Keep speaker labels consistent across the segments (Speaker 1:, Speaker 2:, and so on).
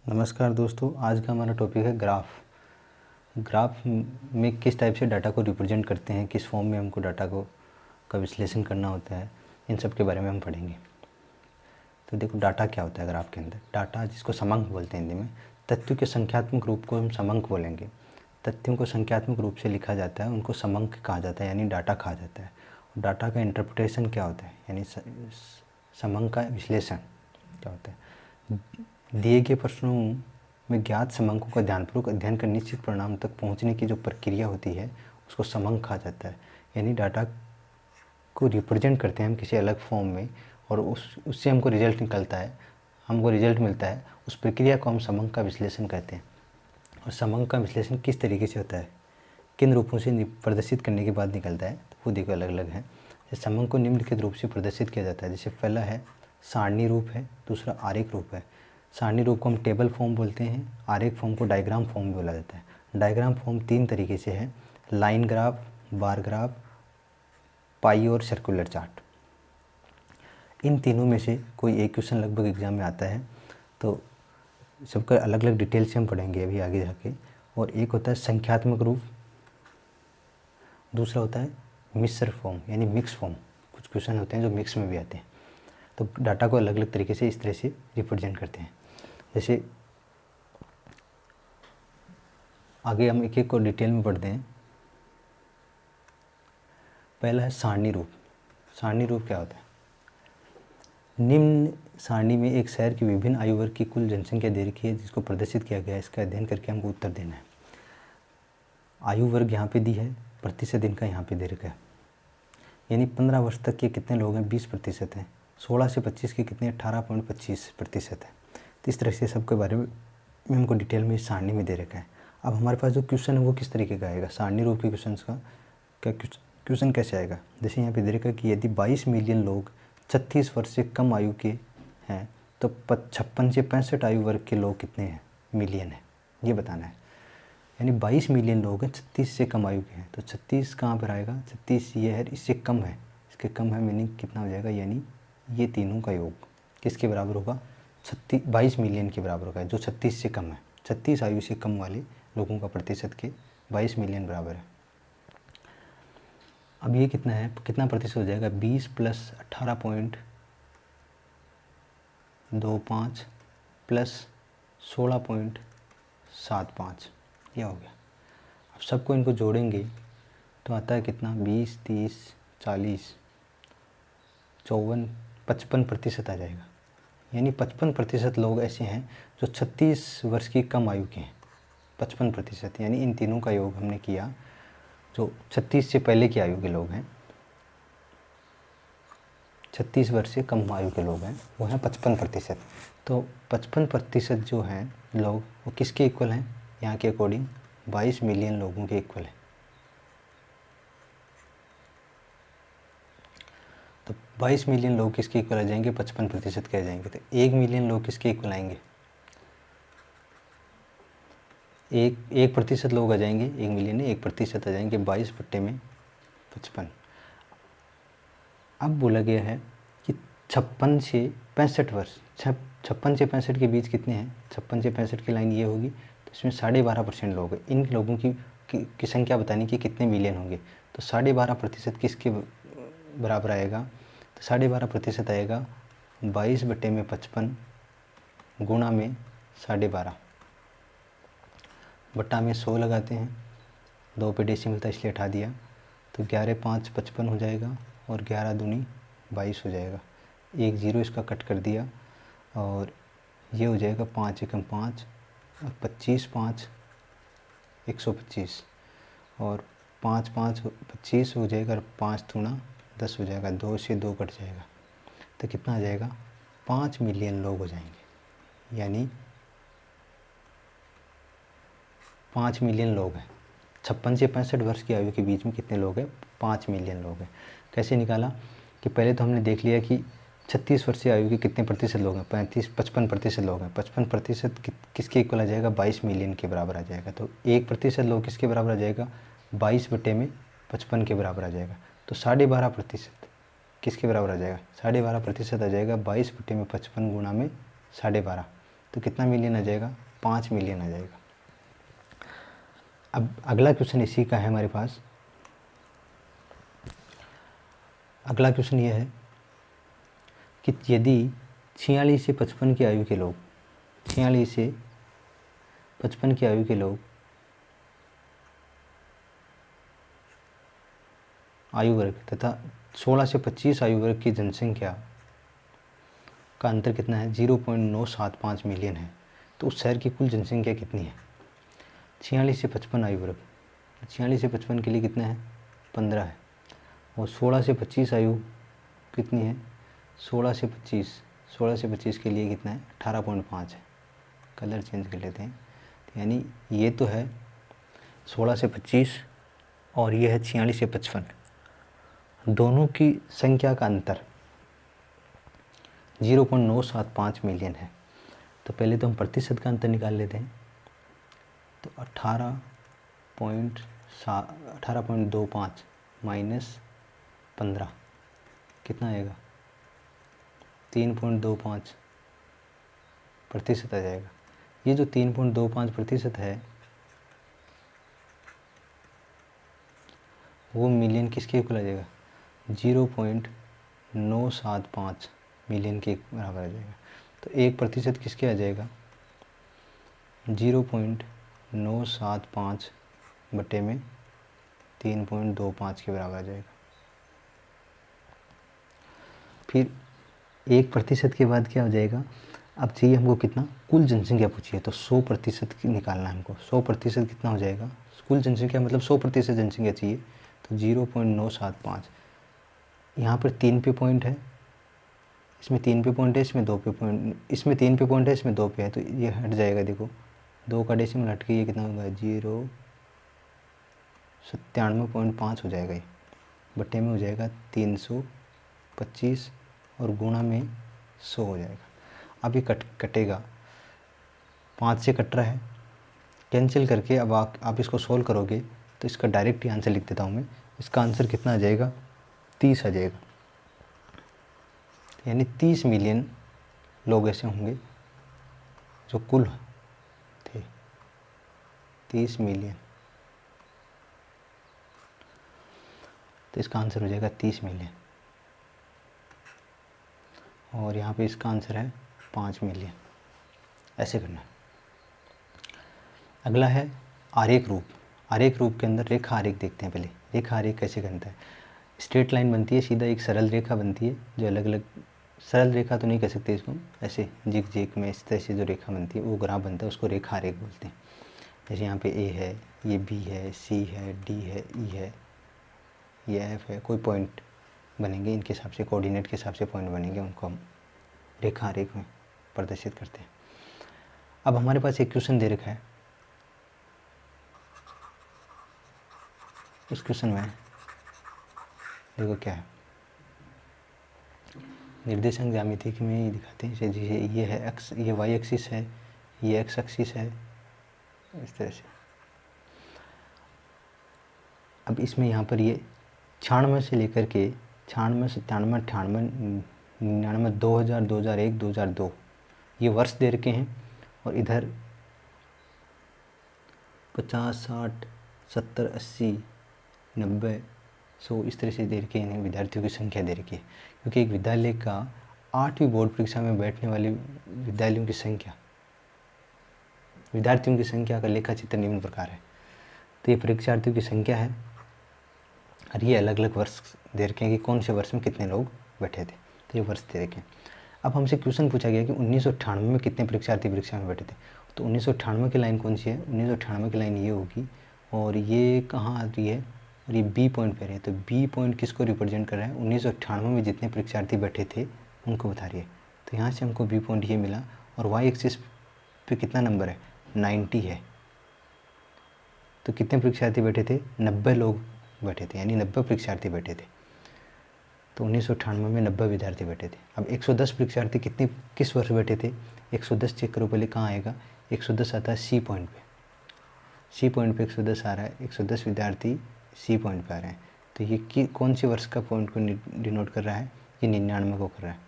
Speaker 1: नमस्कार दोस्तों, आज का हमारा टॉपिक है ग्राफ। ग्राफ में किस टाइप से डाटा को रिप्रेजेंट करते हैं, किस फॉर्म में हमको डाटा को का विश्लेषण करना होता है, इन सब के बारे में हम पढ़ेंगे। तो देखो, डाटा क्या होता है ग्राफ के अंदर। डाटा, जिसको समांक बोलते हैं हिंदी में, तथ्यों के संख्यात्मक रूप को हम समांक बोलेंगे। तथ्यों को संख्यात्मक रूप से लिखा जाता है, उनको समांक कहा जाता है, यानी डाटा कहा जाता है। और डाटा का इंटरप्रिटेशन क्या होता है, यानी समांक का विश्लेषण क्या होता है। दिए गए प्रश्नों में ज्ञात समांकों का ध्यानपूर्वक अध्ययन कर निश्चित परिणाम तक पहुंचने की जो प्रक्रिया होती है, उसको समांक कहा जाता है। यानी डाटा को रिप्रेजेंट करते हैं हम किसी अलग फॉर्म में, और उससे हमको रिजल्ट निकलता है, हमको रिजल्ट मिलता है। उस प्रक्रिया को हम समांक का विश्लेषण कहते हैं। और समांक का विश्लेषण किस तरीके से होता है, किन रूपों से प्रदर्शित करने के बाद निकलता है, तो वो देखो अलग अलग है। जैसे समांक को निम्नलिखित रूप से प्रदर्शित किया जाता है। जैसे पहला है सारणी रूप है, दूसरा आरेख रूप है। सारणी रूप को हम टेबल फॉर्म बोलते हैं, आरेख फॉर्म को डायग्राम फॉर्म बोला जाता है। डायग्राम फॉर्म 3 तरीके से है: लाइन ग्राफ, बार ग्राफ, पाई और सर्कुलर चार्ट। इन तीनों में से कोई एक क्वेश्चन लगभग एग्जाम में आता है, तो सबका अलग अलग डिटेल से हम पढ़ेंगे अभी आगे जाके। और एक होता है संख्यात्मक रूप, दूसरा होता है मिश्र फॉर्म यानी मिक्स फॉर्म। कुछ क्वेश्चन होते हैं जो मिक्स में भी आते हैं। तो डाटा को अलग अलग तरीके से इस तरह से रिप्रेजेंट करते हैं। जैसे आगे हम एक एक को डिटेल में पढ़ते हैं। पहला है सारणी रूप। सारणी रूप क्या होता है? निम्न सारणी में एक शहर की विभिन्न आयु वर्ग की कुल जनसंख्या दे रखी है, जिसको प्रदर्शित किया गया है। इसका अध्ययन करके हमको उत्तर देना है। आयु वर्ग यहाँ पे दी है, प्रतिशत इनका यहाँ पे दे रखा है। यानी 15 वर्ष तक के कितने लोग हैं, 20% हैं। 16 से 25 के कितने, 18.25% है। तो इस तरह से सबके बारे में हमको डिटेल में इस सारणी में दे रखा है। अब हमारे पास जो क्वेश्चन है वो किस तरीके का आएगा, सारणी रूप के क्वेश्चन का क्या क्वेश्चन कैसे आएगा। जैसे यहाँ पे दे रखा है कि यदि 22 मिलियन लोग 36 वर्ष से कम आयु के हैं, तो 56 से 65 आयु वर्ग के लोग कितने हैं, मिलियन है, ये बताना है। यानी 22 मिलियन लोग हैं 36 से कम आयु के हैं, तो 36 कहाँ पर आएगा, 36 ये है, इससे कम है, इसके कम है, मीनिंग कितना हो जाएगा, यानी ये तीनों का योग किसके बराबर होगा, 22 मिलियन के बराबर होगा, जो 36 से कम है। 36 आयु से कम वाले लोगों का प्रतिशत के 22 मिलियन बराबर है। अब ये कितना है, कितना प्रतिशत हो जाएगा, 20 + 18.25 + 16.75, यह हो गया। अब सबको इनको जोड़ेंगे तो आता है कितना, 20, 30, 40, 54, 55% आ जाएगा। यानी 55% लोग ऐसे हैं जो 36 वर्ष की कम आयु के हैं। 55%, यानी इन तीनों का योग हमने किया, जो 36 से पहले की आयु के लोग हैं, 36 वर्ष से कम आयु के लोग हैं, वो हैं 55%। तो 55% जो हैं लोग, वो किसके इक्वल हैं, यहाँ के अकॉर्डिंग 22 मिलियन लोगों के इक्वल है। तो 22 मिलियन लोग किसके इक्वल आ जाएंगे, 55% के आ जाएंगे। तो 1 मिलियन लोग किसके इक्वल आएंगे, 1% लोग आ जाएंगे, 1 मिलियन में 1% आ जाएंगे, 22/55। अब बोला गया है कि 56 से 65 वर्ष, 56 से 65 के बीच कितने हैं, 56 से 65 की लाइन ये होगी, तो इसमें 12.5% लोग हैं। इन लोगों की संख्या बतानी कि कितने मिलियन होंगे। तो 12.5% किसके बराबर आएगा, तो 12.5% आएगा 22/55 गुणा में 12.5 बटा में 100 लगाते हैं, 2 पे डेसिमल था इसलिए हटा दिया, तो 11 5 55 हो जाएगा, और 11 दूनी 22 हो जाएगा। 1 0 इसका कट कर दिया, और ये हो जाएगा 5 एकम 5, और 25 5 125, और 5 5 25 हो जाएगा, और 5 दूना 10 हो जाएगा, 2 से 2 कट जाएगा, तो कितना आ जाएगा, 5 मिलियन लोग हो जाएंगे। यानी 5 मिलियन लोग हैं। 56 से 65 वर्ष की आयु के बीच में कितने लोग हैं, 5 मिलियन लोग हैं। कैसे निकाला कि पहले तो हमने देख लिया कि 36 वर्ष की आयु के कितने प्रतिशत लोग हैं, 55% लोग हैं। 55% किसके इक्वल आ जाएगा, 22 मिलियन के बराबर आ जाएगा। तो 1% लोग किसके बराबर आ जाएगा, 22/55 के बराबर आ जाएगा। तो 12.5% किसके बराबर आ जाएगा, 12.5% आ जाएगा 22/55 गुणा में 12.5, तो कितना मिलियन आ जाएगा, 5 मिलियन आ जाएगा। अब अगला क्वेश्चन इसी का है हमारे पास। अगला क्वेश्चन ये है कि यदि 46 से 55 की आयु के लोग 46 से 55 की आयु के लोग आयु वर्ग तथा 16 से 25 आयु वर्ग की जनसंख्या का अंतर कितना है, 0.975 मिलियन है, तो उस शहर की कुल जनसंख्या कितनी है। 46 से 55 आयु वर्ग, 46 से 55 के लिए कितना है, 15 है, और 16 से 25 आयु कितनी है, 16 से 25 के लिए कितना है, 18.5 है। कलर चेंज कर लेते हैं, यानी ये तो है 16 से 25 और ये है 46 से 55, दोनों की संख्या का अंतर 0.975 मिलियन है। तो पहले तो हम प्रतिशत का अंतर निकाल लेते हैं, तो 18.25 माइनस 15 कितना आएगा, 3.25 प्रतिशत आ जाएगा। ये जो 3.25 प्रतिशत है वो मिलियन किसके इक्वल आ जाएगा, 0.975 मिलियन के बराबर आ जाएगा। तो 1% किसके आ जाएगा, 0.975 बटे में 3.25 के बराबर आ जाएगा। फिर 1% के बाद क्या हो जाएगा, अब चाहिए हमको कितना, कुल जनसंख्या पूछिए, तो 100% निकालना है हमको। 100% कितना हो जाएगा, कुल जनसंख्या मतलब 100% जनसंख्या चाहिए, तो 0.975। यहाँ पर 3 पे पॉइंट है, इसमें 3 पे पॉइंट है, इसमें 2 पे पॉइंट, इसमें 3 पे पॉइंट है, इसमें 2 पे है, तो ये हट जाएगा। देखो 2 का डेसिमल हट के ये कितना होगा, 0.97.5 हो जाएगा। ये बट्टे में हो जाएगा 325 और गुणा में 100 हो जाएगा। अब ये कटेगा, 5 से कट रहा है, कैंसिल करके अब आप इसको सोल्व करोगे तो इसका डायरेक्ट ही आंसर लिख देता हूँ मैं। इसका आंसर कितना आ जाएगा, 30 आ जाएगा। यानी 30 मिलियन लोग ऐसे होंगे जो कुल थे, 30 मिलियन, तो इसका आंसर हो जाएगा 30 मिलियन। और यहाँ पे इसका आंसर है 5 मिलियन। ऐसे करना है। अगला है आरेख रूप। आरेख रूप के अंदर रेखा आरेख देखते हैं। पहले रेखा आरेख कैसे बनता है, स्ट्रेट लाइन बनती है, सीधा एक सरल रेखा बनती है, जो अलग अलग, सरल रेखा तो नहीं कह सकते इसको, ऐसे जिग जिग में इस तरह से जो रेखा बनती है वो ग्राफ बनता है, उसको रेखा आरेख बोलते हैं। जैसे यहाँ पे ए है, ये बी है, सी है, डी है, ई है, ये एफ है, कोई पॉइंट बनेंगे, इनके हिसाब से कोऑर्डिनेट के हिसाब से पॉइंट बनेंगे, उनको हम रेखा आरेख में प्रदर्शित करते हैं। अब हमारे पास एक क्वेश्चन दे रखा है, उस क्वेश्चन में देखो क्या है, निर्देशांक ज्यामिति में ये दिखाते हैं। जैसे ये है एक्स, ये वाई एक्सिस है, ये एक्स एक्सिस है, इस तरह से। अब इसमें यहाँ पर ये 96 से लेकर के 96, 97, 98, 99, 2000, 2001, 2002 ये वर्ष दे रखे हैं, और इधर 50, 60, 70, 80, 90, 100 इस तरह से दे रखे हैं, विद्यार्थियों की संख्या दे रखी है। क्योंकि एक विद्यालय का 8वीं बोर्ड परीक्षा में बैठने वाले विद्यालयों की संख्या, विद्यार्थियों की संख्या का लेखा चित्र निम्न प्रकार है। तो ये परीक्षार्थियों की संख्या है, और ये अलग अलग वर्ष दे रखे हैं कि कौन से वर्ष में कितने लोग बैठे थे, तो ये वर्ष दे रखे हैं। अब हमसे क्वेश्चन पूछा गया कि 1998 में कितने परीक्षार्थी परीक्षा में बैठे थे, तो 1998 की लाइन कौन सी है, 1998 की लाइन ये होगी, और ये कहाँ आ रही है, और ये बी पॉइंट पर है। तो बी पॉइंट किसको रिप्रेजेंट कर रहा है, 1998 में जितने परीक्षार्थी बैठे थे उनको बता रही है। तो यहाँ से हमको बी पॉइंट ये मिला, और वाई एक्सिस पे कितना नंबर है, 90 है। तो कितने परीक्षार्थी बैठे थे, 90 लोग बैठे थे, यानी 90 परीक्षार्थी बैठे थे। तो 1998 में 90 विद्यार्थी बैठे थे। अब 110 परीक्षार्थी किस वर्ष बैठे थे, 110 चेक करो पहले कहाँ आएगा, 110 आता है सी पॉइंट पे, सी पॉइंट पे 110 आ रहा है, 110 विद्यार्थी सी पॉइंट पे आ रहे हैं। तो ये कौन से वर्ष का पॉइंट को डिनोट कर रहा है, ये 99 को कर रहा है।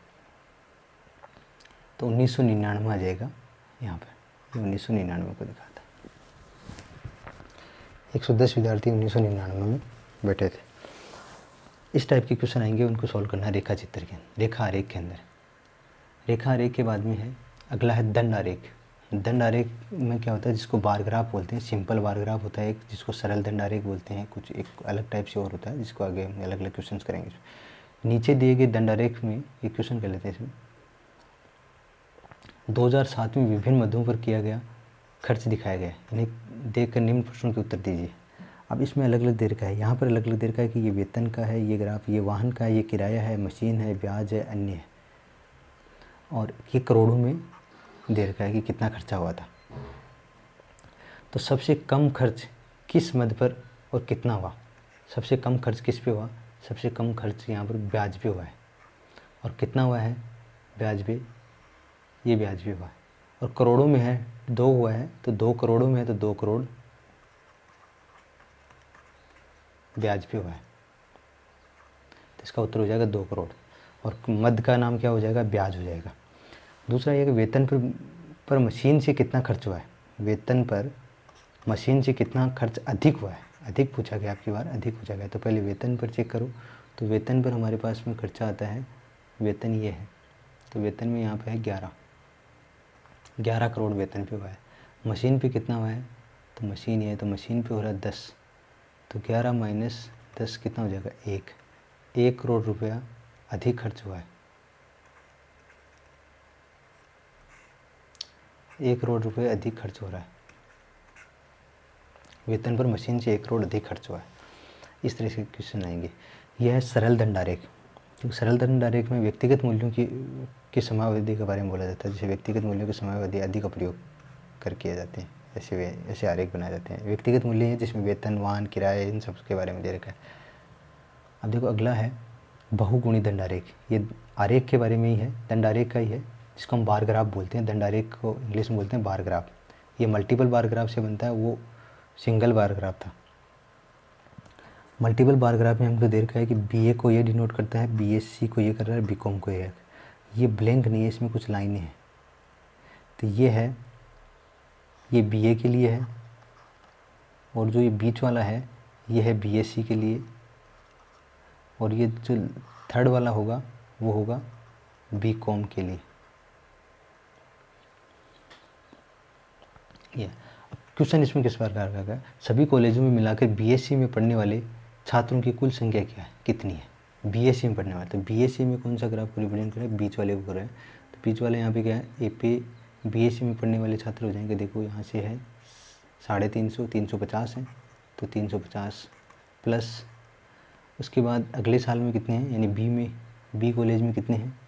Speaker 1: तो 1999 आ जाएगा यहाँ पर 1999 को दिखाता है। 110 विद्यार्थी 1999 में बैठे थे। इस टाइप के क्वेश्चन आएंगे, उनको सॉल्व करना है रेखा चित्र के रेखा आरेख के अंदर। रेखा आरेख के बाद में है अगला है दंड आरेख। दंड आरेख में क्या होता है, जिसको बार ग्राफ बोलते हैं, सिंपल बार ग्राफ होता है एक, जिसको सरल दंड आरेख बोलते हैं, कुछ एक अलग टाइप से और होता है, जिसको आगे हम अलग अलग क्वेश्चन करेंगे। नीचे दिए गए दंड आरेख में एक क्वेश्चन कर लेते हैं। इसमें 2007 में विभिन्न मदों पर किया गया खर्च दिखाया गया है, यानी देख कर निम्न प्रश्नों के उत्तर दीजिए। अब इसमें अलग अलग देर का है, यहाँ पर अलग अलग देर का है कि ये वेतन का है, ये ग्राफ, ये वाहन का है, ये किराया है, मशीन है, ब्याज है, अन्य है, और ये करोड़ों में देर का है कि कितना खर्चा हुआ था। तो सबसे कम खर्च किस मद पर और कितना हुआ? सबसे कम खर्च किस पे हुआ? सबसे कम खर्च यहाँ पर ब्याज पे हुआ है। और कितना हुआ है ब्याज पे? ये ब्याज पे हुआ है। और करोड़ों में है, 2 हुआ है, तो 2 करोड़ों में है तो 2 करोड़ ब्याज पे हुआ है, तो इसका उत्तर हो जाएगा 2 करोड़। और मद का नाम क्या हो जाएगा? ब्याज हो जाएगा। दूसरा ये कि वेतन पर मशीन से कितना खर्च हुआ है? वेतन पर मशीन से कितना खर्च अधिक हुआ है? अधिक पूछा गया, आपकी बार अधिक पूछा गया, तो पहले वेतन पर चेक करो। तो वेतन पर हमारे पास में खर्चा आता है, वेतन ये है, तो वेतन में यहाँ पे है 11 करोड़ वेतन पे हुआ है। मशीन पे कितना हुआ है? तो मशीन ये है, तो मशीन पे हो रहा है 10, तो 11 माइनस 10 कितना हो जाएगा? 1 करोड़ रुपया अधिक खर्च हुआ है। 1 करोड़ रुपये अधिक खर्च हो रहा है वेतन पर, मशीन से 1 करोड़ अधिक खर्च हुआ है। इस तरह से क्वेश्चन आएंगे। यह है सरल दंड आरेख। क्योंकि सरल दंड आरेख में व्यक्तिगत मूल्यों की समयावधि के बारे में बोला जाता है, जैसे व्यक्तिगत मूल्यों की समयावधि आदि का प्रयोग कर किए जाते हैं, ऐसे आरेख बनाए जाते हैं। व्यक्तिगत मूल्य हैं जिसमें वेतन, वाहन, किराए, इन सब के बारे में दे रखा है। अब देखो अगला है बहुगुणी दंड आरेख। ये आरेख के बारे में ही है, दंड आरेख का ही है, जिसको हम बार ग्राफ बोलते हैं। दंड आरेख को इंग्लिश में बोलते हैं बार ग्राफ। ये मल्टीपल बार ग्राफ से बनता है, वो सिंगल बार ग्राफ था। मल्टीपल बार ग्राफ में हमको दे रखा है कि बीए को ये डिनोट करता है, बीएससी को ये कर रहा है, बीकॉम को ये ब्लैंक नहीं है, इसमें कुछ लाइनें हैं। तो ये है, ये बीए के लिए है, और जो ये बीच वाला है ये है बीएससी के लिए, और ये जो थर्ड वाला होगा वो होगा बीकॉम के लिए। ये क्वेश्चन इसमें किस प्रकार का है? सभी कॉलेजों में मिलाकर बीएससी में पढ़ने वाले छात्रों की कुल संख्या क्या है, कितनी है? बीएससी में पढ़ने वाले, तो बीएससी में कौन सा ग्राफ को रिप्रेजेंट करें? बीच वाले को करें। तो बीच वाले यहाँ पे क्या है? ए पे बीएससी में पढ़ने वाले छात्र हो जाएंगे। देखो यहाँ से है 350, 350 है, तो 350 प्लस उसके बाद अगले साल में कितने हैं, यानी बी कॉलेज में कितने हैं?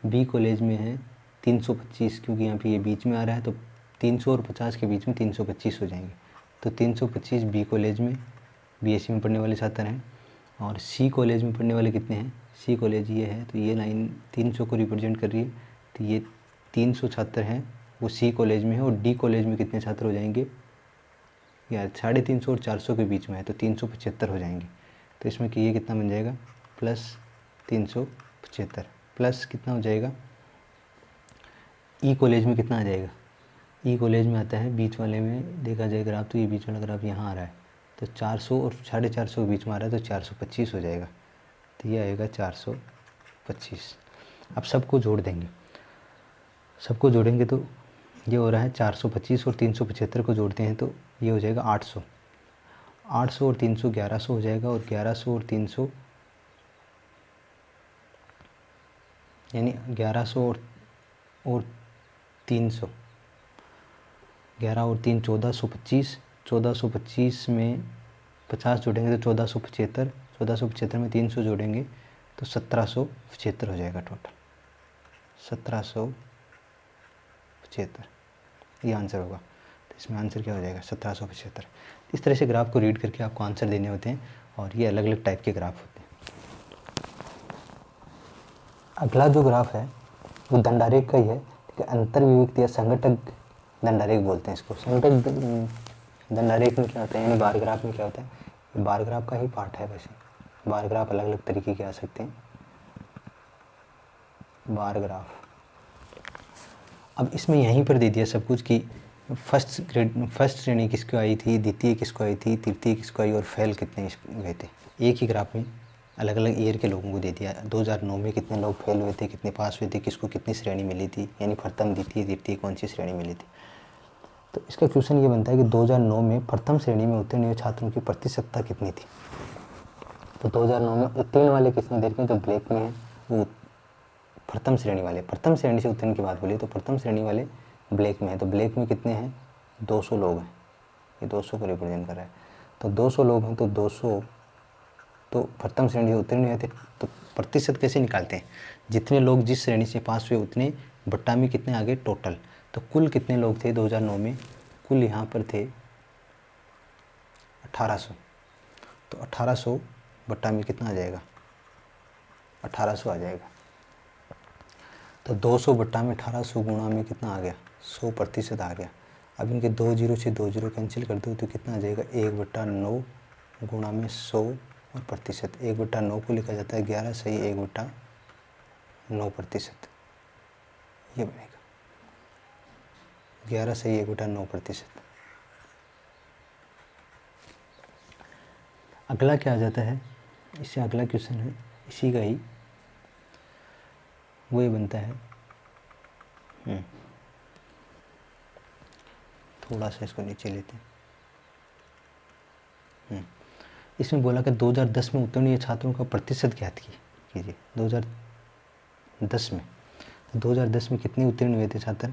Speaker 1: बी कॉलेज में है 325, क्योंकि यहाँ पे ये बीच में आ रहा है, तो 300 और 50 के बीच में 325 हो जाएंगे। तो 325 बी कॉलेज में बीएससी में पढ़ने वाले छात्र हैं। और सी कॉलेज में पढ़ने वाले कितने हैं? सी कॉलेज ये है, तो ये लाइन 300 को रिप्रेजेंट कर रही है, तो ये 300 छात्र हैं वो सी कॉलेज में है। और डी कॉलेज में कितने छात्र हो जाएंगे? यार 350 और 400 के बीच में है, तो 375 हो जाएंगे। तो इसमें कि ये कितना बन जाएगा? प्लस 375 प्लस कितना हो जाएगा? ई कॉलेज में कितना आ जाएगा? ई कॉलेज में आता है बीच वाले में देखा जाए ग्राफ, तो ये बीच वाला ग्राफ यहाँ आ रहा है, तो 400 और 450 के बीच में आ रहा है, तो 425 हो जाएगा। तो ये आएगा 425। अब सबको जोड़ देंगे, सबको जोड़ेंगे तो ये हो रहा है 425 और 375 को जोड़ते हैं तो ये हो जाएगा 800। 800 और 300 1100 हो जाएगा, और 1100 और 300 यानी 1100 और 300, 11 और 3 1425, 1425 में 50 जोड़ेंगे तो 1475, 1475 में 300 जोड़ेंगे तो 1775 हो जाएगा टोटल, 1775 ये आंसर होगा। तो इसमें आंसर क्या हो जाएगा? 1775। इस तरह से ग्राफ को रीड करके आपको आंसर देने होते हैं, और ये अलग अलग टाइप के ग्राफ होते हैं। अगला जो ग्राफ है वो दंडारेख का ही है, ठीक है। अंतर विभक्त या संघटक दंडारेख बोलते हैं इसको। संघटक दंडारेख में क्या होता है, यानी बार ग्राफ में क्या होता है? ये बार ग्राफ का ही पार्ट है। वैसे बार ग्राफ अलग अलग तरीके के आ सकते हैं। बार ग्राफ अब इसमें यहीं पर दे दिया सब कुछ कि फर्स्ट श्रेणी किसको आई थी, द्वितीय किसको आई थी, तृतीय किसको आई और फेल कितने हुए थे। एक ही ग्राफ में अलग अलग ईयर के लोगों को दे दिया। 2009 में कितने लोग फेल हुए थे, कितने पास हुए थे, किसको कितनी श्रेणी मिली थी, यानी प्रथम द्वितीय तृतीय कौन सी श्रेणी मिली थी। तो इसका क्वेश्चन ये बनता है कि 2009 में प्रथम श्रेणी में उत्तीर्ण हुए छात्रों की प्रतिशतता कितनी थी। तो 2009 में उत्तीर्ण वाले किसने देखे, जो ब्लैक में है वो प्रथम श्रेणी वाले। प्रथम श्रेणी से उत्तीर्ण की बात बोली तो प्रथम श्रेणी वाले ब्लैक में है। तो ब्लैक में कितने हैं, 200 लोग हैं, ये 200 को रिप्रेजेंट कर रहा है। तो 200 लोग हैं, तो 200 तो प्रथम श्रेणी से उत्तीर्ण हुए थे। तो प्रतिशत कैसे निकालते हैं, जितने लोग जिस श्रेणी से पास हुए उतने बट्टा में कितने आ गए टोटल। तो कुल कितने लोग थे 2009 में, कुल यहाँ पर थे 1800। तो 1800 बट्टा में कितना आ जाएगा, 1800 आ जाएगा। तो 200 बट्टा में 1800 गुणा में कितना आ गया, 100% आ गया। अब इनके 2 जीरो से 2 जीरो कैंसिल कर दो तो कितना आ जाएगा, 1/9 गुणा में 100 और प्रतिशत। 1/9 को लिखा जाता है 11 सही 1/9%, ये बनेगा 11 सही 1/9%। अगला क्या आ जाता है, इससे अगला क्वेश्चन है इसी का ही, वो ये बनता है, थोड़ा सा इसको नीचे लेते हैं। इसमें बोला कि 2010 में उत्तीर्ण हुए छात्रों का प्रतिशत ज्ञात कीजिए। 2010 में, 2010 में कितने उत्तीर्ण हुए थे छात्र,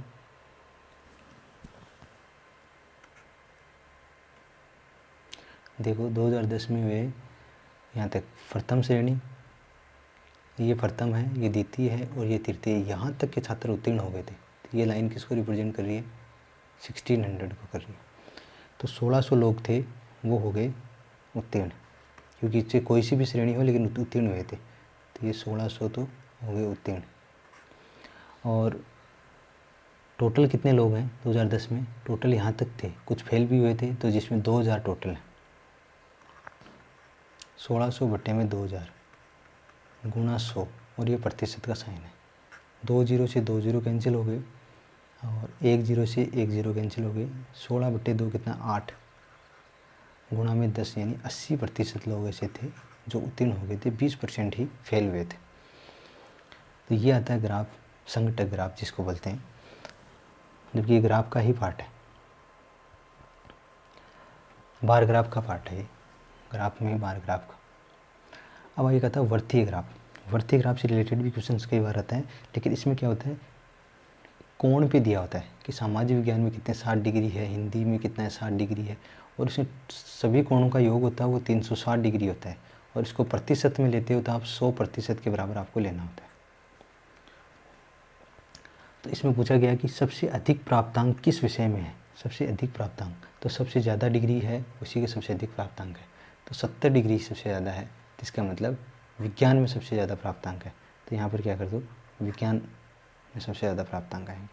Speaker 1: देखो 2010 में हुए यहाँ तक प्रथम श्रेणी, ये प्रथम है, ये द्वितीय है और ये तृतीय, यहाँ तक के छात्र उत्तीर्ण हो गए थे। तो ये लाइन किसको रिप्रेजेंट कर रही है, 1600 को कर रही है। तो 1600 लोग थे वो हो गए उत्तीर्ण, क्योंकि इससे कोई सी भी श्रेणी हो लेकिन उत्तीर्ण हुए थे। तो ये 1600 तो हो गए उत्तीर्ण। और टोटल कितने लोग हैं 2010 में, टोटल यहाँ तक थे, कुछ फेल भी हुए थे, तो जिसमें 2000 टोटल है। 1600 बट्टे में 2000 गुणा 100 और ये प्रतिशत का साइन है। 2 जीरो से 2 जीरो कैंसिल हो गए और 1 जीरो से 1 जीरो कैंसिल हो गए। 16 बट्टे 2 कितना 8 गुणा में 10, यानी 80% लोग ऐसे थे जो उत्तीर्ण हो गए थे, 20% ही फेल हुए थे। तो ये आता है ग्राफ, संघटक ग्राफ जिसको बोलते हैं, जबकि ये ग्राफ का ही पार्ट है, बार ग्राफ का पार्ट है ये, ग्राफ में ही बार ग्राफ का। अब आगे कहता है वृत्तीय ग्राफ। वृत्तीय ग्राफ से रिलेटेड भी क्वेश्चंस कई बार आता है, लेकिन इसमें क्या होता है, कोण पे दिया होता है कि सामाजिक विज्ञान में कितने 60 डिग्री है, हिंदी में कितना है 60 डिग्री है, और इसमें सभी कोणों का योग होता है वो 360 डिग्री होता है। और इसको प्रतिशत में लेते हो तो आप 100% के बराबर आपको लेना होता है। तो इसमें पूछा गया कि सबसे अधिक प्राप्तांक किस विषय में है, सबसे अधिक प्राप्तांक, तो सबसे ज़्यादा डिग्री है उसी के सबसे अधिक प्राप्तांक है। तो 70 डिग्री सबसे ज़्यादा है, तो इसका मतलब विज्ञान में सबसे ज़्यादा प्राप्तांक है। तो यहाँ पर क्या कर दो, विज्ञान में सबसे ज़्यादा प्राप्तांक आएंगे।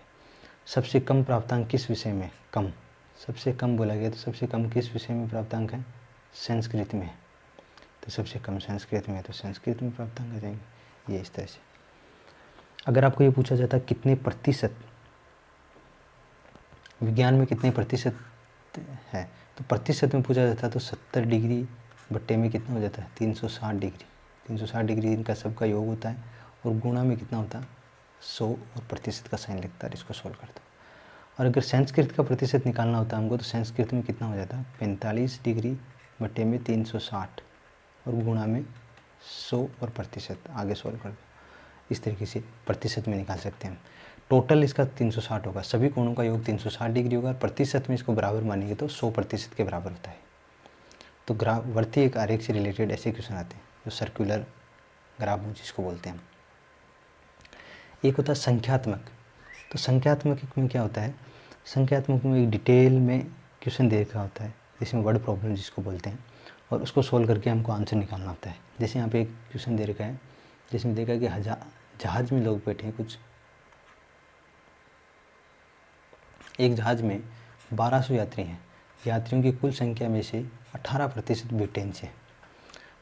Speaker 1: सबसे कम प्राप्तांक किस विषय में, कम, सबसे कम बोला गया तो सबसे कम किस विषय में प्राप्तांक है, संस्कृत में। तो सबसे कम संस्कृत में है, तो संस्कृत में प्राप्तांक आ जाएंगे। ये इस तरह से। अगर आपको ये पूछा जाता कितने प्रतिशत विज्ञान में कितने प्रतिशत है, तो प्रतिशत में पूछा जाता तो 70 डिग्री बट्टे में कितना हो जाता है 360 डिग्री। 360 डिग्री इनका सबका योग होता है और गुणा में कितना होता है 100 और प्रतिशत का साइन लगता है। इसको सोल्व करता हूँ। और अगर संस्कृत का प्रतिशत निकालना होता है हमको, तो संस्कृत में कितना हो जाता है 45 डिग्री बट्टे में 360 और गुणा में 100 और प्रतिशत। आगे सोल्व कर दो। इस तरीके से प्रतिशत में निकाल सकते हैं हम। टोटल इसका 360 होगा, सभी कोणों का योग 360 डिग्री होगा। प्रतिशत में इसको बराबर मानेंगे तो 100% के बराबर होता है। तो ग्राफ वृत्तीय आरेख से रिलेटेड ऐसे क्वेश्चन आते हैं जो सर्कुलर ग्राफ जिसको बोलते हैं। एक होता है संख्यात्मक। तो संख्यात्मक में क्या होता है, संख्यात्मक में एक डिटेल में क्वेश्चन दे रखा होता है, जिसमें वर्ड प्रॉब्लम जिसको बोलते हैं, और उसको सोल्व करके हमको आंसर निकालना होता है। जैसे यहाँ पे एक क्वेश्चन दे रखा है जिसमें देखा कि जहाज़ में लोग बैठे हैं, कुछ एक जहाज़ में 1200 यात्री हैं। यात्रियों की कुल संख्या में से 18% ब्रिटेन से,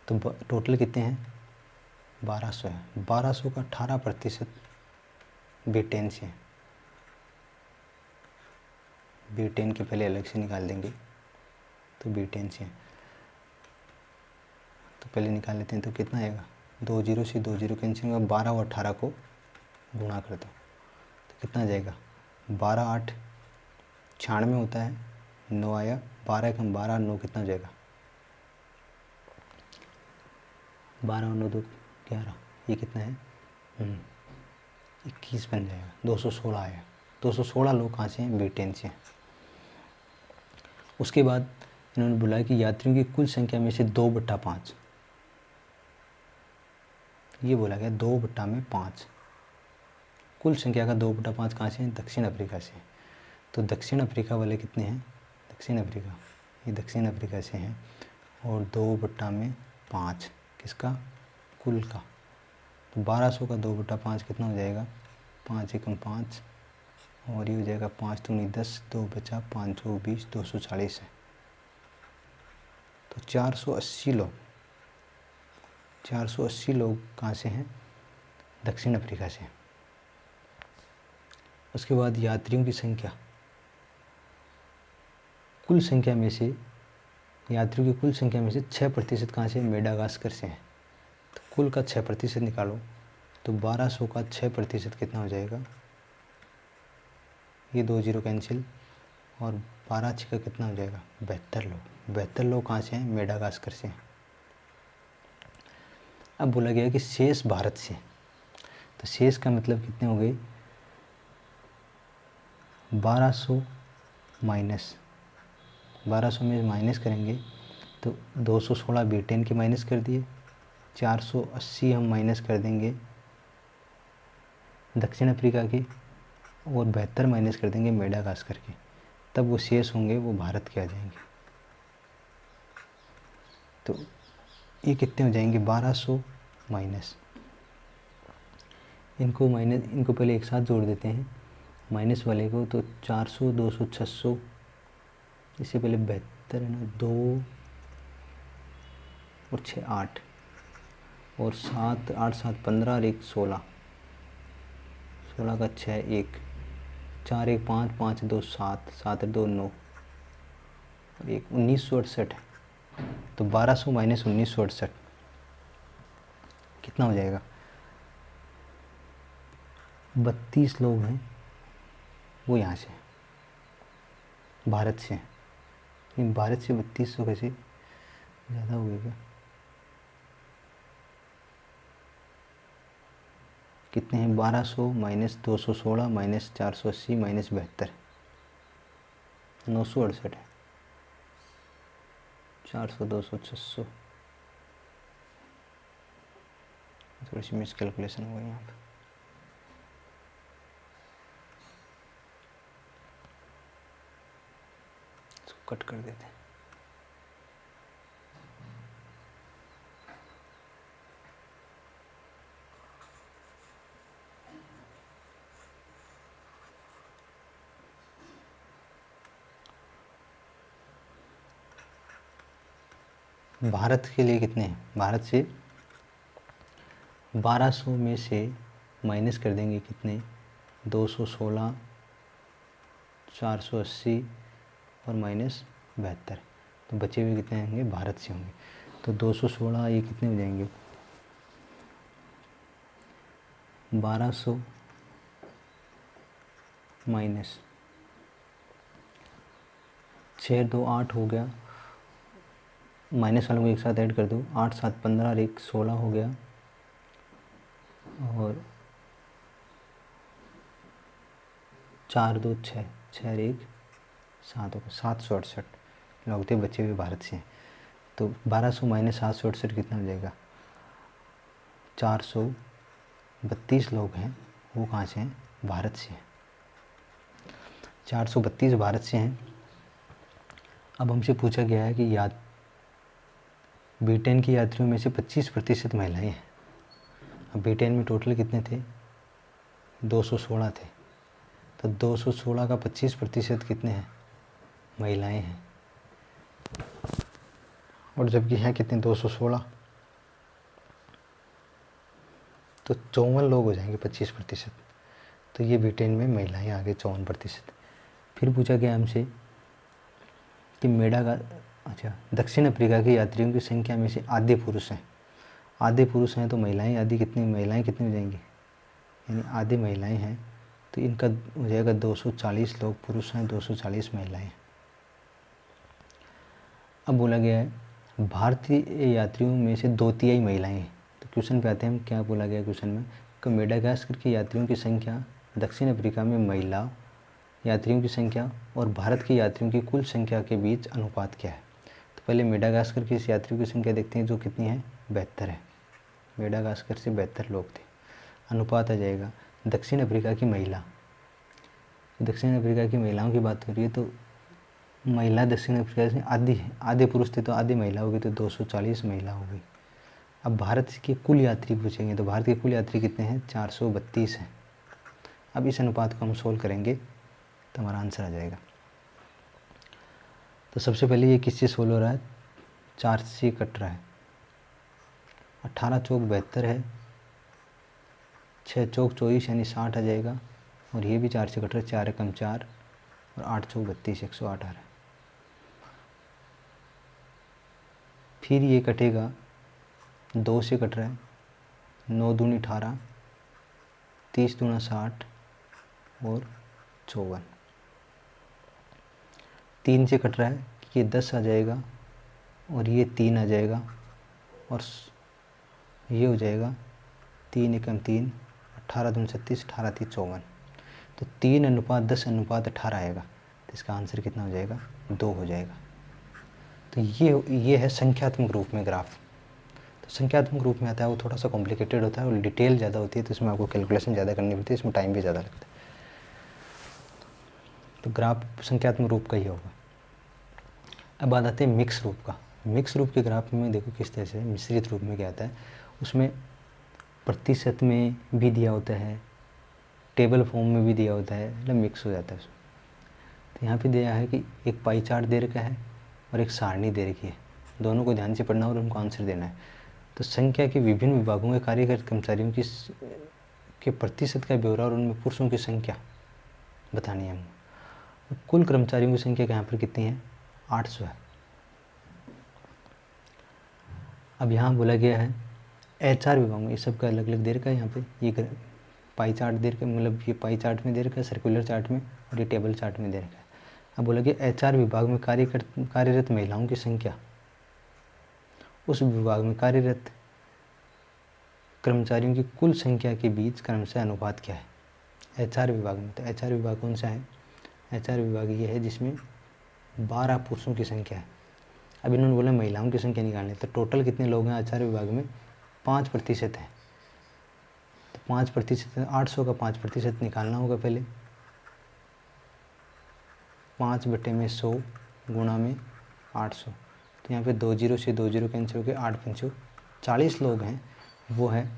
Speaker 1: तो टोटल कितने हैं 1200 है। 1200 का 18% ब्रिटेन से है। B10 के पहले अलग से निकाल देंगे तो B10 से, तो पहले निकाल लेते हैं। तो कितना आएगा, 2 0 से 2 0 कैंसिल होगा, 12 और 18 को गुणा कर दो तो कितना आ जाएगा, 12 8 96 होता है, 9 आया, 12 कम 12 9 कितना हो जाएगा, 12 और 9 2 11, ये कितना है 21 बन जाएगा, 216 आया। 216 लोग कहाँ से हैं, B10 से। उसके बाद इन्होंने बोला कि यात्रियों की कुल संख्या में से 2/5, ये बोला गया 2/5, कुल संख्या का 2/5 कहाँ से है, दक्षिण अफ्रीका से। तो दक्षिण अफ्रीका वाले कितने हैं, दक्षिण अफ्रीका, ये दक्षिण अफ्रीका से हैं, और 2/5 किसका, कुल का। तो 1200 का 2/5 कितना हो जाएगा, 5 एकम 5, और ये हो जाएगा 5 दूनी 10, 2 बचा, 5 2 20, 240 है। तो 480 लोग, 480 लोग कहाँ से हैं, दक्षिण अफ्रीका से। उसके बाद यात्रियों की संख्या, कुल संख्या में से, यात्रियों की कुल संख्या में से 6% कहाँ से, मेडागास्कर से हैं। तो कुल का 6% निकालो, तो 1200 का 6% कितना हो जाएगा, ये 2 0 कैंसिल, और 12 6 का कितना हो जाएगा, 72 लोग। 72 लोग कहाँ से हैं, मेडागास्कर से हैं। अब बोला गया कि शेष भारत से, तो शेष का मतलब कितने हो गए, 1200 माइनस, 1200 में माइनस करेंगे तो 216 B10 के माइनस कर दिए, 480 हम माइनस कर देंगे दक्षिण अफ्रीका के, और 72 माइनस कर देंगे मेडागास्कर के, तब वो शेष होंगे वो भारत के आ जाएंगे। तो ये कितने हो जाएंगे, 1200 माइनस, इनको पहले एक साथ जोड़ देते हैं माइनस वाले को, तो 400 200 600, इससे पहले 72 है ना, 2 और 6 8, और 7 8 7 15 और 1 16, 16 का 6 1, 4 1 5 5 2 7, 7 2 9, और 1 1968 है। तो 1200 माइनस 1968 कितना हो जाएगा, 32 लोग हैं वो यहाँ से, भारत से हैं। लेकिन भारत से 3200 कैसे ज़्यादा हो गया, कितने हैं, 1200 माइनस 216 माइनस 480 माइनस 72, 968 है, 400 200 600, थोड़ी सी मिस कैलकुलेशन हो गई यहाँ पर। इसको कट कर देते हैं। भारत के लिए कितने हैं, भारत से 1200 में से माइनस कर देंगे कितने, 216 480 और माइनस 72, तो बचे हुए कितने होंगे, भारत से होंगे। तो 216 ये कितने हो जाएंगे, 1200 माइनस 6 2 8 हो गया, माइनस वालों को एक साथ ऐड कर दो, 8 7 15 और 1 16 हो गया, और 4 2 6 6 और 1 7 होगा, 768 लोग थे बचे हुए भारत से हैं। तो 1200 माइनस 768 कितना हो जाएगा, 432 लोग हैं वो कहाँ से हैं, भारत से हैं, 432 भारत से हैं। अब हमसे पूछा गया है कि B10 की यात्रियों में से 25% महिलाएं हैं। अब B10 में टोटल कितने थे, 216 थे, तो 216 का 25% कितने हैं, महिलाएं हैं, और जबकि हैं कितने, 216, तो 54 लोग हो जाएंगे 25%। तो ये B10 में महिलाएं आ गए 54%। फिर पूछा गया हमसे कि दक्षिण अफ्रीका के यात्रियों की संख्या में से आधे पुरुष हैं। आधे पुरुष हैं तो महिलाएं महिलाएं कितनी हो जाएंगी, यानी आधे महिलाएं हैं तो इनका हो जाएगा 240 लोग पुरुष हैं, 240 महिलाएं हैं। अब बोला गया है भारतीय यात्रियों में से 2/3 महिलाएं हैं। तो क्वेश्चन पे आते हैं हम, क्या बोला गया क्वेश्चन में कि मेडागास्कर के यात्रियों की संख्या दक्षिण अफ्रीका में महिला यात्रियों की संख्या और भारत के यात्रियों की कुल संख्या के बीच अनुपात क्या है। तो पहले मेडागास्कर की इस यात्रियों की संख्या देखते हैं जो कितनी है, 72 है। मेडागास्कर से 72 लोग थे। अनुपात आ जाएगा दक्षिण अफ्रीका की महिला, दक्षिण अफ्रीका की महिलाओं की बात हो रही है तो महिला दक्षिण अफ्रीका से आधी है, आधे पुरुष थे तो आधी महिला होगी, तो 240 महिला हो गई। अब भारत के कुल यात्री पूछेंगे तो भारत के कुल यात्री कितने हैं, 432 हैं। अब इस अनुपात को हम सोल्व करेंगे तो हमारा आंसर आ जाएगा। तो सबसे पहले ये किससे सोल्व हो रहा है, 4 से कट रहा है। 18 चौक 72 है, 6 चौक 24 यानी 60 आ जाएगा, और ये भी 4 से कट रहा है, 4 एकम 4 और 8 चौक 32, 108 आ रहा है। फिर ये कटेगा 2 से कट रहा है, 9 दूनी 18, 30 दूना 60 और 54। 3 से कट रहा है, ये 10 आ जाएगा और ये 3 आ जाएगा, और ये हो जाएगा 3 एकम 3, 18 दूनी 36, 18 30 54। तो 3:10:18 आएगा। तो इसका आंसर कितना हो जाएगा, 2 हो जाएगा। तो ये है संख्यात्मक रूप में ग्राफ। तो संख्यात्मक रूप में आता है वो थोड़ा सा कॉम्प्लिकेटेड होता है और डिटेल ज़्यादा होती है, तो इसमें आपको कैलकुलेशन ज़्यादा करनी पड़ती है, इसमें टाइम भी ज़्यादा लगता है। तो ग्राफ संख्यात्मक रूप का ही होगा। अब बात आते हैं मिक्स रूप का। मिक्स रूप के ग्राफ में देखो किस तरह से मिश्रित रूप में क्या आता है, उसमें प्रतिशत में भी दिया होता है, टेबल फॉर्म में भी दिया होता है, मतलब मिक्स हो जाता है उसमें। तो यहाँ पे दिया है कि एक पाई चार्ट दे रखा है और एक सारणी दे रखी है, दोनों को ध्यान से पढ़ना और उनको आंसर देना है। तो संख्या के विभिन्न विभागों के कार्यरत कर्मचारियों की के प्रतिशत का ब्यौरा और उनमें पुरुषों की संख्या बतानी है हमको। कुल कर्मचारियों की संख्या यहाँ पर कितनी है, 800 है। अब यहाँ बोला गया है HR विभाग में, ये सब का अलग अलग दे रखा है। यहाँ पे ये पाई चार्ट दे रखा है, मतलब ये पाई चार्ट में दे रखा है, सर्कुलर चार्ट में, और ये टेबल चार्ट में दे रखा है। अब बोला गया HR विभाग में कार्यरत महिलाओं की संख्या उस विभाग में कार्यरत कर्मचारियों की कुल संख्या के बीच क्रमशः अनुपात क्या है HR विभाग में। तो HR विभाग कौन सा है, HR विभाग ये है जिसमें 12 पुरुषों की संख्या है। अब इन्होंने बोला महिलाओं की संख्या निकालनी, तो टोटल कितने लोग हैं HR विभाग में, 5% है। तो 5%, 800 का 5% निकालना होगा पहले। 5/100 गुणा में 800, तो यहाँ पे 2 0 से 2 0 कैंसिल हो गए, 8 5 40 लोग हैं, वो है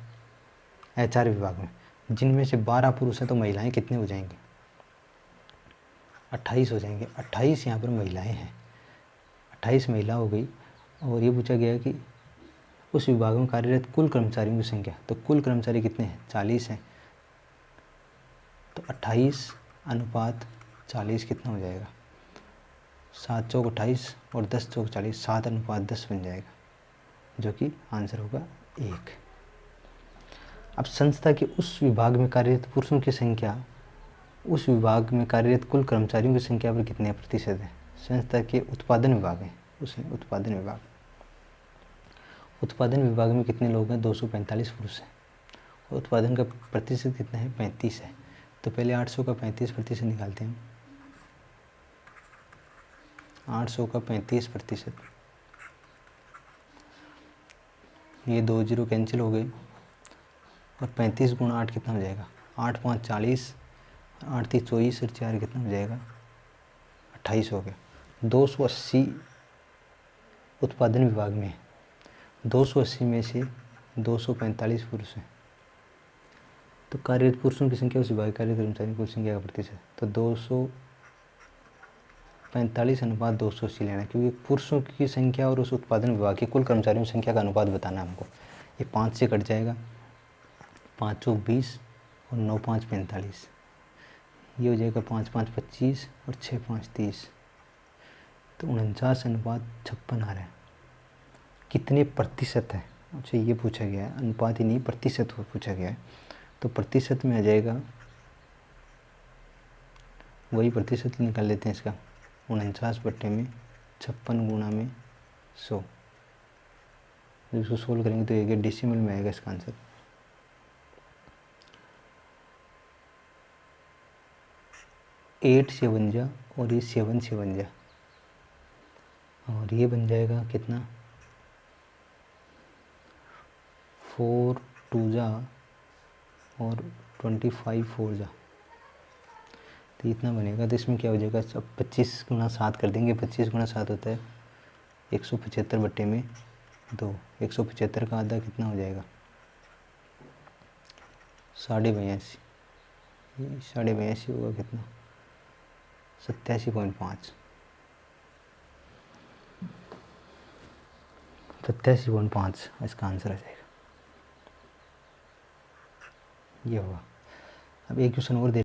Speaker 1: HR विभाग में, जिनमें से 12 पुरुष हैं। तो महिलाएं कितने हो जाएंगे, 28 हो जाएंगे। 28 यहाँ पर महिलाएं हैं, 28 महिला हो गई। और ये पूछा गया कि उस विभाग में कार्यरत कुल कर्मचारियों की संख्या, तो कुल कर्मचारी कितने हैं, 40 हैं। तो 28:40 कितना हो जाएगा, 7 चौक 28 और 10 चौक 40, 7:10 बन जाएगा, जो कि आंसर होगा 1। अब संस्था के उस विभाग में कार्यरत पुरुषों की संख्या उस विभाग में कार्यरत कुल कर्मचारियों की संख्या पर कितने प्रतिशत है। संस्था के उत्पादन विभाग है, उसमें उत्पादन विभाग में कितने लोग हैं, 245 पुरुष हैं, और उत्पादन का प्रतिशत कितना है, 35 है। तो पहले 800 का 35% निकालते हैं। 800 का 35%, ये 2 0 कैंसिल हो गए, और 35 गुणा 8 कितना हो जाएगा, 8 5 40, 8 3 24 और 4 कितना हो जाएगा, 28 हो गया। 280 उत्पादन विभाग में, 280 में से 245 पुरुष हैं। तो कार्यरत पुरुषों की संख्या उस विभाग कार्यरत कर्मचारियों की संख्या का प्रतिशत, तो 245:280 लेना है, क्योंकि पुरुषों की संख्या और उस उत्पादन विभाग के कुल कर्मचारियों की संख्या का अनुपात बताना है हमको। ये 5 से कट जाएगा, 5 चौक 20 और 9 5 45, ये हो जाएगा 5 5 25 और 6 5 30, तो 49:56 आ रहा है। कितने प्रतिशत है? अच्छा ये पूछा गया है, अनुपात ही नहीं प्रतिशत को पूछा गया है, तो प्रतिशत में आ जाएगा, वही प्रतिशत निकाल लेते हैं इसका, 49/56 गुणा में 100। जब इसको सोल्व करेंगे तो ये डेसिमल में आएगा इसका आंसर। एट 7 जा और ये 7 7 जा, और ये बन जाएगा कितना, 4 2 जा और 25 4 जा, तो इतना बनेगा। तो इसमें क्या हो जाएगा, सब 25 गुना 7 कर देंगे। 25 गुना 7 होता है 175/2। 175 का आधा कितना हो जाएगा, 82.5। 82.5 होगा कितना, 87.5। 87.5 इसका आंसर आ जाएगा, ये होगा। अब एक क्वेश्चन और दे